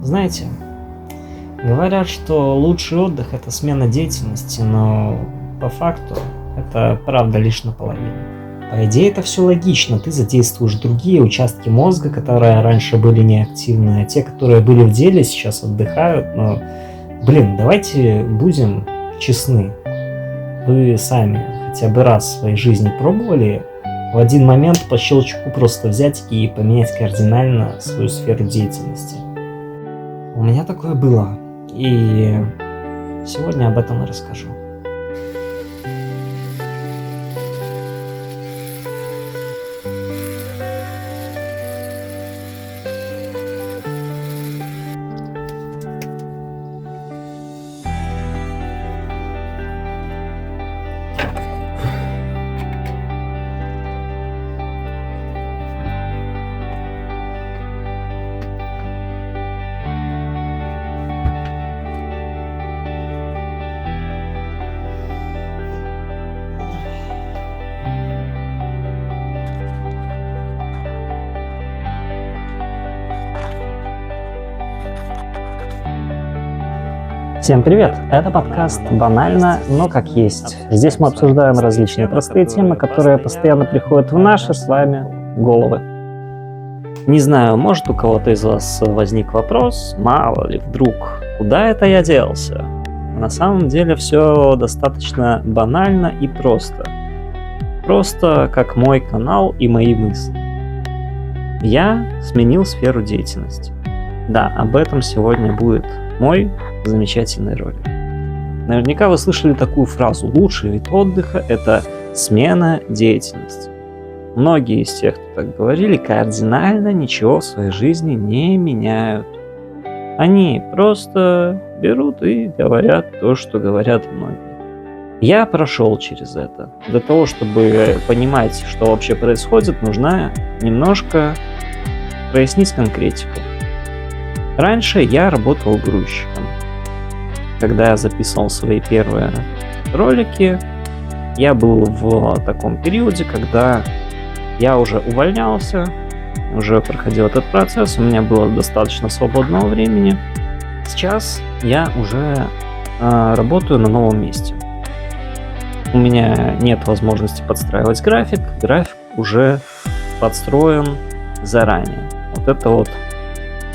Знаете, говорят, что лучший отдых – это смена деятельности, но по факту это правда лишь наполовину. По идее, это все логично. Ты задействуешь другие участки мозга, которые раньше были неактивны, а те, которые были в деле, сейчас отдыхают. Но, давайте будем честны. Вы сами хотя бы раз в своей жизни пробовали в один момент по щелчку просто взять и поменять кардинально свою сферу деятельности? У меня такое было, и сегодня об этом и расскажу. Всем привет! Это подкаст «Банально, но как есть». Здесь мы обсуждаем различные простые темы, которые постоянно приходят в наши с вами головы. Не знаю, может у кого-то из вас возник вопрос, мало ли вдруг, куда это я делся? На самом деле все достаточно банально и просто. Просто как мой канал и мои мысли. Я сменил сферу деятельности. Да, об этом сегодня будет мой замечательный ролик. Наверняка вы слышали такую фразу: лучший вид отдыха – это смена деятельности. Многие из тех, кто так говорили, кардинально ничего в своей жизни не меняют. Они просто берут и говорят то, что говорят многие. Я прошел через это. Для того, чтобы понимать, что вообще происходит, нужно немножко прояснить конкретику. Раньше я работал грузчиком. Когда я записывал свои первые ролики, я был в таком периоде, когда я уже увольнялся, уже проходил этот процесс, у меня было достаточно свободного времени. Сейчас я уже работаю на новом месте. У меня нет возможности подстраивать график уже подстроен заранее. Вот это вот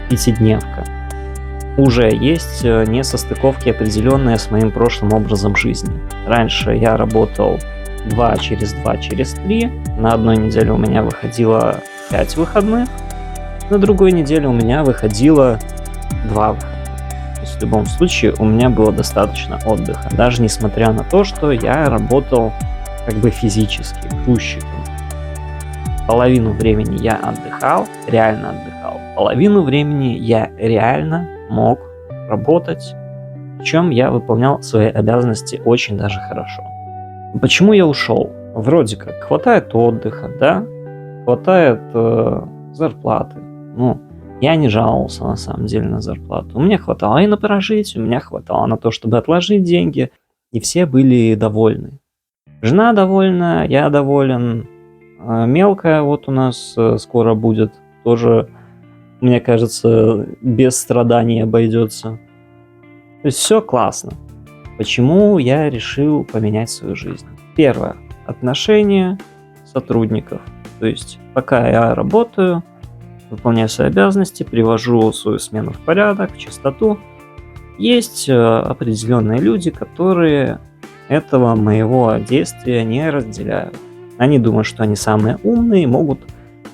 пятидневка. Уже есть несостыковки определенные с моим прошлым образом жизни. Раньше я работал 2 через 2 через 3. На одной неделе у меня выходило 5 выходных. На другой неделе у меня выходило 2 выходных. То есть в любом случае у меня было достаточно отдыха. Даже несмотря на то, что я работал физически, грузчиком. Половину времени я отдыхал, реально отдыхал. Половину времени я реально мог работать, причем я выполнял свои обязанности очень даже хорошо. Почему я ушел? Вроде как хватает отдыха, да? Хватает зарплаты. Я не жаловался на самом деле на зарплату. У меня хватало и на прожить, у меня хватало на то, чтобы отложить деньги, и все были довольны. Жена довольна, я доволен. Мелкая вот у нас скоро будет, тоже, мне кажется, без страданий обойдется. То есть все классно. Почему я решил поменять свою жизнь? Первое. Отношения сотрудников. То есть пока я работаю, выполняю свои обязанности, привожу свою смену в порядок, в чистоту, есть определенные люди, которые этого моего действия не разделяют. Они думают, что они самые умные, могут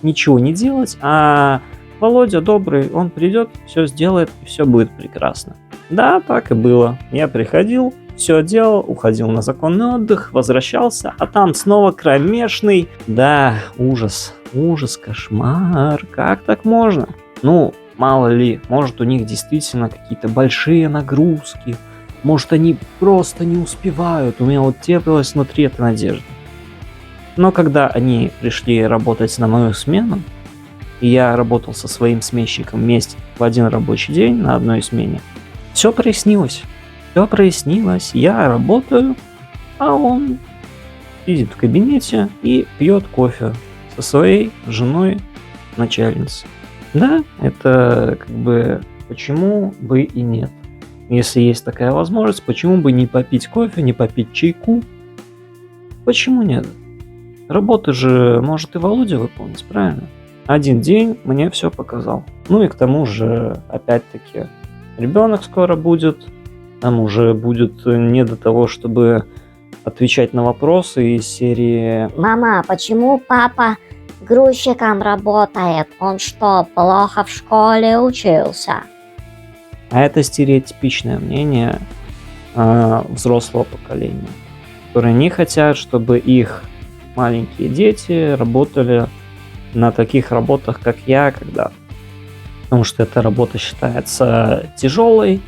ничего не делать, а Володя добрый, он придет, все сделает, и все будет прекрасно. Да, так и было. Я приходил, все делал, уходил на законный отдых, возвращался, а там снова кромешный. Да, ужас, кошмар, как так можно? Мало ли, может у них действительно какие-то большие нагрузки, может они просто не успевают, у меня вот теплилась внутри эта надежда. Но когда они пришли работать на мою смену, и я работал со своим сменщиком вместе в один рабочий день на одной смене, все прояснилось. Я работаю, а он сидит в кабинете и пьет кофе со своей женой начальницей. Да, это почему бы и нет? Если есть такая возможность, почему бы не попить кофе, не попить чайку? Почему нет? Работы же может и Володя выполнить, правильно? Один день мне все показал. Ну и к тому же, опять-таки, ребенок скоро будет, там уже будет не до того, чтобы отвечать на вопросы из серии Мама, почему папа грузчиком работает? Он что, плохо в школе учился? А это стереотипичное мнение взрослого поколения, которые не хотят, чтобы их маленькие дети работали на таких работах, как я когда-то. Потому что эта работа считается тяжелой,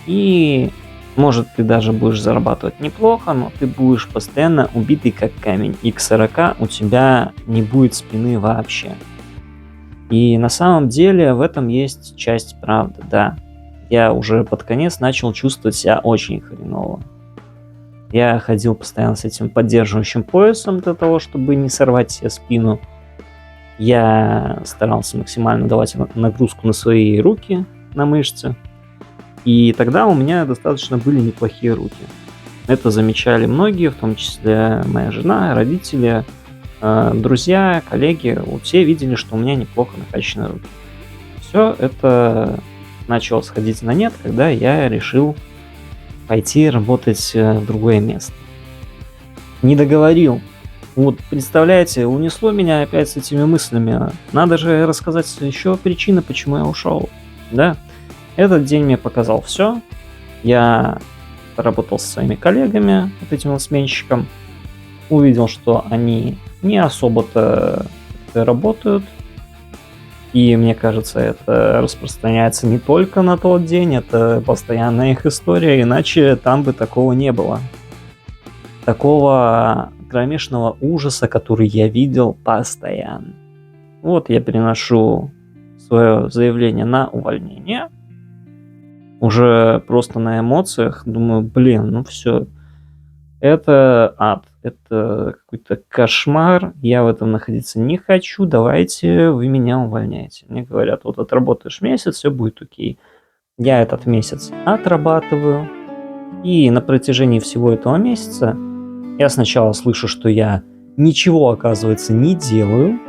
и может ты даже будешь зарабатывать неплохо, но ты будешь постоянно убитый как камень, и к 40 у тебя не будет спины вообще. И на самом деле в этом есть часть правды, да. Я уже под конец начал чувствовать себя очень хреново. Я ходил постоянно с этим поддерживающим поясом для того, чтобы не сорвать себе спину. Я старался максимально давать нагрузку на свои руки, на мышцы. И тогда у меня достаточно были неплохие руки. Это замечали многие, в том числе моя жена, родители, друзья, коллеги. Вот все видели, что у меня неплохо накачаны руки. Все это начало сходить на нет, когда я решил пойти работать в другое место. Не договорил. Вот, представляете, унесло меня опять с этими мыслями. Надо же рассказать еще причины, почему я ушел. Да, этот день мне показал все. Я поработал со своими коллегами, вот этим вот сменщиком. Увидел, что они не особо-то работают. И мне кажется, это распространяется не только на тот день, это постоянная их история, иначе там бы такого не было. Такого кромешного ужаса, который я видел постоянно. Вот я переношу свое заявление на увольнение. Уже просто на эмоциях думаю, ну все, это ад, это какой-то кошмар, я в этом находиться не хочу, давайте вы меня увольняйте. Мне говорят, вот отработаешь месяц, все будет окей. Я этот месяц отрабатываю, и на протяжении всего этого месяца я сначала слышу, что я ничего, оказывается, не делаю.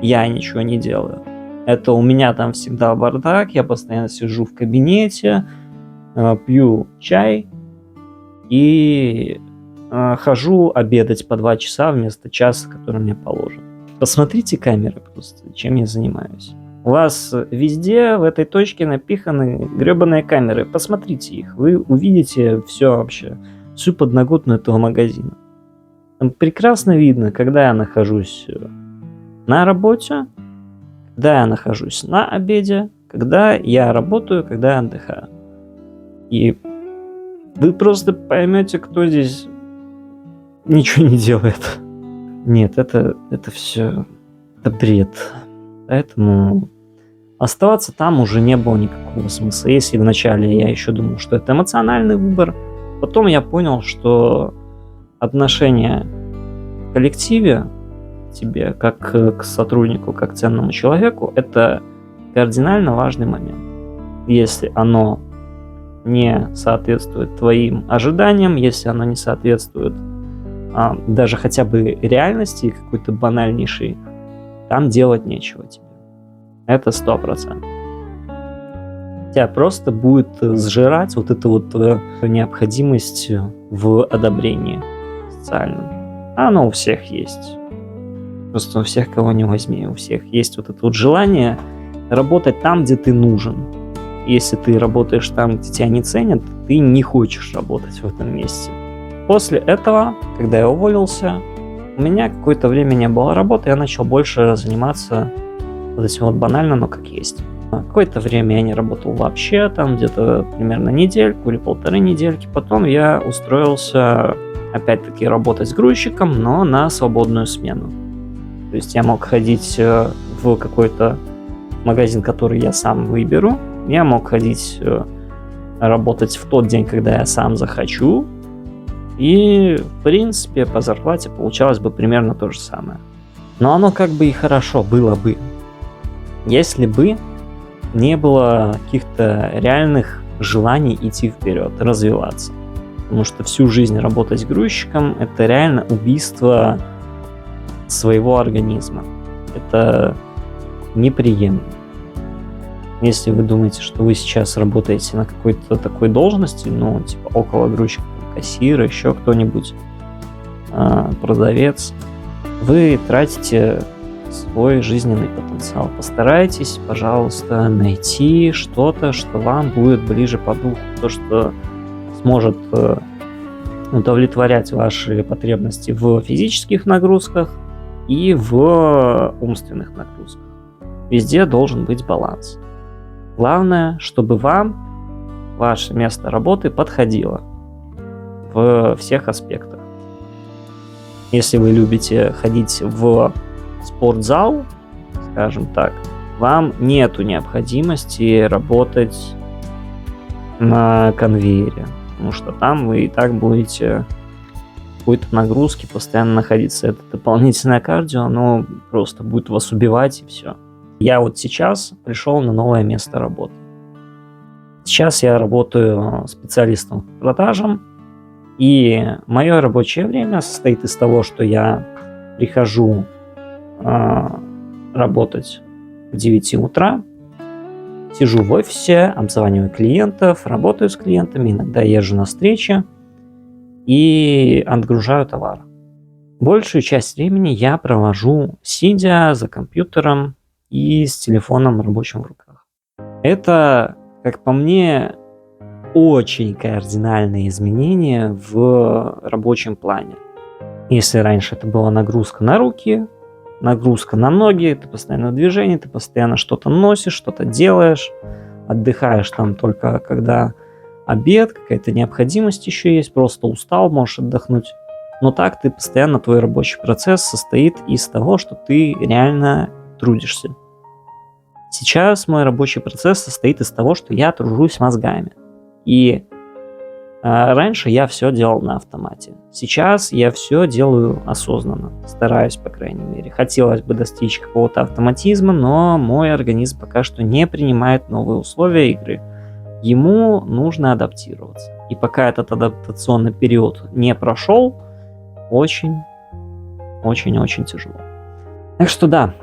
Я ничего не делаю. Это у меня там всегда бардак, я постоянно сижу в кабинете, пью чай и хожу обедать по 2 часа вместо часа, который мне положен. Посмотрите камеры просто, чем я занимаюсь. У вас везде в этой точке напиханы гребаные камеры. Посмотрите их, вы увидите все вообще, всю подноготную этого магазина. Там прекрасно видно, когда я нахожусь на работе, когда я нахожусь на обеде, когда я работаю, когда я отдыхаю. И вы просто поймете, кто здесь ничего не делает. Нет, это все, это бред. Поэтому оставаться там уже не было никакого смысла. Если вначале я еще думал, что это эмоциональный выбор, потом я понял, что отношение в коллективе к тебе, как к сотруднику, как к ценному человеку, это кардинально важный момент. Если оно не соответствует твоим ожиданиям, если оно не соответствует даже хотя бы реальности какой-то банальнейшей, там делать нечего тебе. Это 100%. Тебя просто будет сжирать вот эта вот необходимость в одобрении социальном. Оно у всех есть. Просто у всех, кого не возьми, у всех есть вот это вот желание работать там, где ты нужен. Если ты работаешь там, где тебя не ценят, ты не хочешь работать в этом месте. После этого, когда я уволился, у меня какое-то время не было работы, я начал больше заниматься вот этим вот банально, но как есть. Какое-то время я не работал вообще, там где-то примерно недельку или 1,5 недельки. Потом я устроился, опять-таки, работать с грузчиком, но на свободную смену. То есть я мог ходить в какой-то магазин, который я сам выберу. Я мог ходить работать в тот день, когда я сам захочу. И, в принципе, по зарплате получалось бы примерно то же самое. Но оно как бы и хорошо было бы, если бы не было каких-то реальных желаний идти вперед, развиваться. Потому что всю жизнь работать грузчиком – это реально убийство своего организма. Это неприемлемо. Если вы думаете, что вы сейчас работаете на какой-то такой должности, ну, типа около грузчика, кассир, еще кто-нибудь, продавец, вы тратите свой жизненный потенциал. Постарайтесь, пожалуйста, найти что-то, что вам будет ближе по духу, то, что сможет удовлетворять ваши потребности в физических нагрузках и в умственных нагрузках. Везде должен быть баланс. Главное, чтобы вам ваше место работы подходило в всех аспектах. Если вы любите ходить в спортзал, скажем так, вам нету необходимости работать на конвейере, потому что там вы и так будете в какой-то нагрузке постоянно находиться. Это дополнительное кардио, оно просто будет вас убивать и все. Я вот сейчас пришел на новое место работы. Сейчас я работаю специалистом по продажам, и мое рабочее время состоит из того, что я прихожу работать к 9 утра, сижу в офисе, обзваниваю клиентов, работаю с клиентами, иногда езжу на встречи и отгружаю товар. Большую часть времени я провожу сидя за компьютером и с телефоном рабочим в руках. Это, как по мне, очень кардинальные изменения в рабочем плане. Если раньше это была нагрузка на руки, нагрузка на ноги, ты постоянно в движении, ты постоянно что-то носишь, что-то делаешь, отдыхаешь там только когда обед, какая-то необходимость еще есть, просто устал, можешь отдохнуть. Но так ты постоянно, твой рабочий процесс состоит из того, что ты реально трудишься. Сейчас мой рабочий процесс состоит из того, что я тружусь мозгами. И раньше я все делал на автомате. Сейчас я все делаю осознанно. Стараюсь, по крайней мере. Хотелось бы достичь какого-то автоматизма, но мой организм пока что не принимает новые условия игры. Ему нужно адаптироваться. И пока этот адаптационный период не прошел, очень-очень тяжело. Так что да,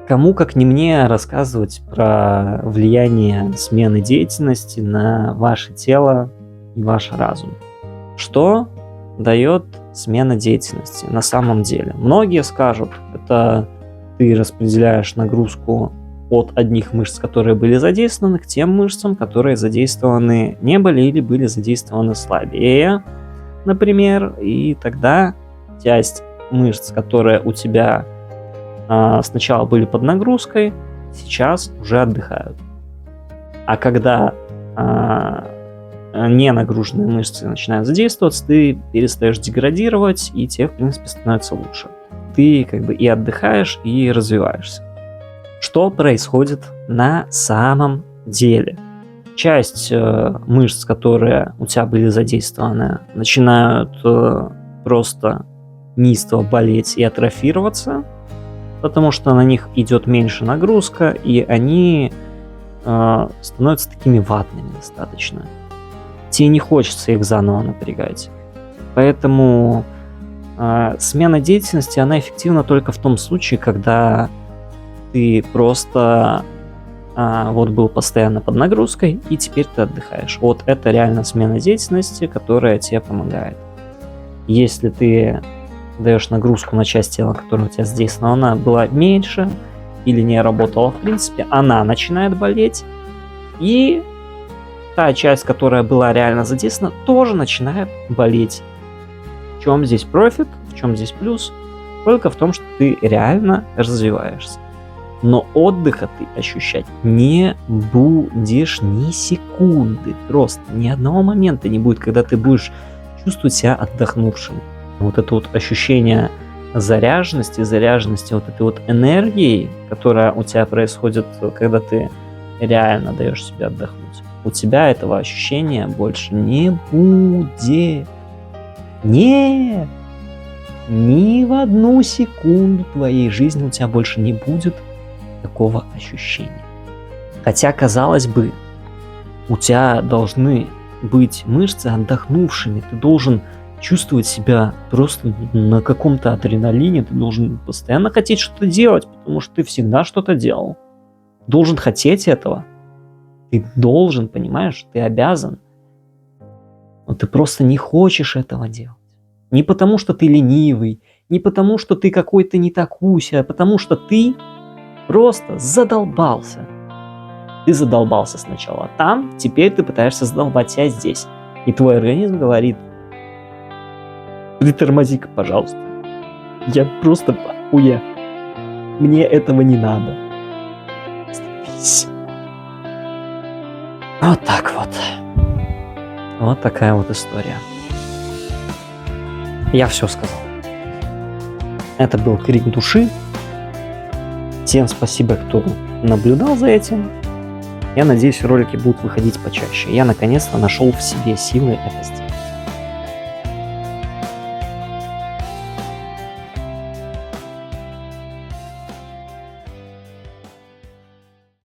кому как не мне рассказывать про влияние смены деятельности на ваше тело и ваш разум. Что дает смена деятельности на самом деле? Многие скажут, это ты распределяешь нагрузку от одних мышц, которые были задействованы, к тем мышцам, которые задействованы не были или были задействованы слабее, например, и тогда часть мышц, которые у тебя сначала были под нагрузкой, сейчас уже отдыхают. А когда не нагруженные мышцы начинают задействоваться, ты перестаешь деградировать, и тебе, в принципе, становится лучше. Ты как бы и отдыхаешь, и развиваешься. Что происходит на самом деле? Часть мышц, которые у тебя были задействованы, начинают просто неистово болеть и атрофироваться, потому что на них идет меньше нагрузка, и они становятся такими ватными достаточно. Тебе не хочется их заново напрягать. Поэтому смена деятельности, она эффективна только в том случае, когда ты просто вот был постоянно под нагрузкой, и теперь ты отдыхаешь. Вот это реально смена деятельности, которая тебе помогает. Если ты даешь нагрузку на часть тела, которая у тебя задействована, она была меньше или не работала в принципе, она начинает болеть, и та часть, которая была реально задействована, тоже начинает болеть. В чем здесь профит, в чем здесь плюс? Только в том, что ты реально развиваешься. Но отдыха ты ощущать не будешь ни секунды. Просто ни одного момента не будет, когда ты будешь чувствовать себя отдохнувшим. Вот это вот ощущение заряженности вот этой вот энергии, которая у тебя происходит, когда ты реально даешь себе отдохнуть. У тебя этого ощущения больше не будет. Нет! Ни в одну секунду твоей жизни у тебя больше не будет такого ощущения. Хотя, казалось бы, у тебя должны быть мышцы отдохнувшими, ты должен чувствовать себя просто на каком-то адреналине, ты должен постоянно хотеть что-то делать, потому что ты всегда что-то делал. Должен хотеть этого. Ты должен, понимаешь, ты обязан. Но ты просто не хочешь этого делать. Не потому, что ты ленивый, не потому, что ты какой-то не такуся, а потому что ты просто задолбался. Ты задолбался сначала там, теперь ты пытаешься задолбать себя здесь. И твой организм говорит: притормози-ка, пожалуйста. Я просто хуя. Мне этого не надо. Остановись. Вот так вот. Вот такая вот история. Я все сказал. Это был крик души. Всем спасибо, кто наблюдал за этим. Я надеюсь, ролики будут выходить почаще. Я наконец-то нашел в себе силы это сделать.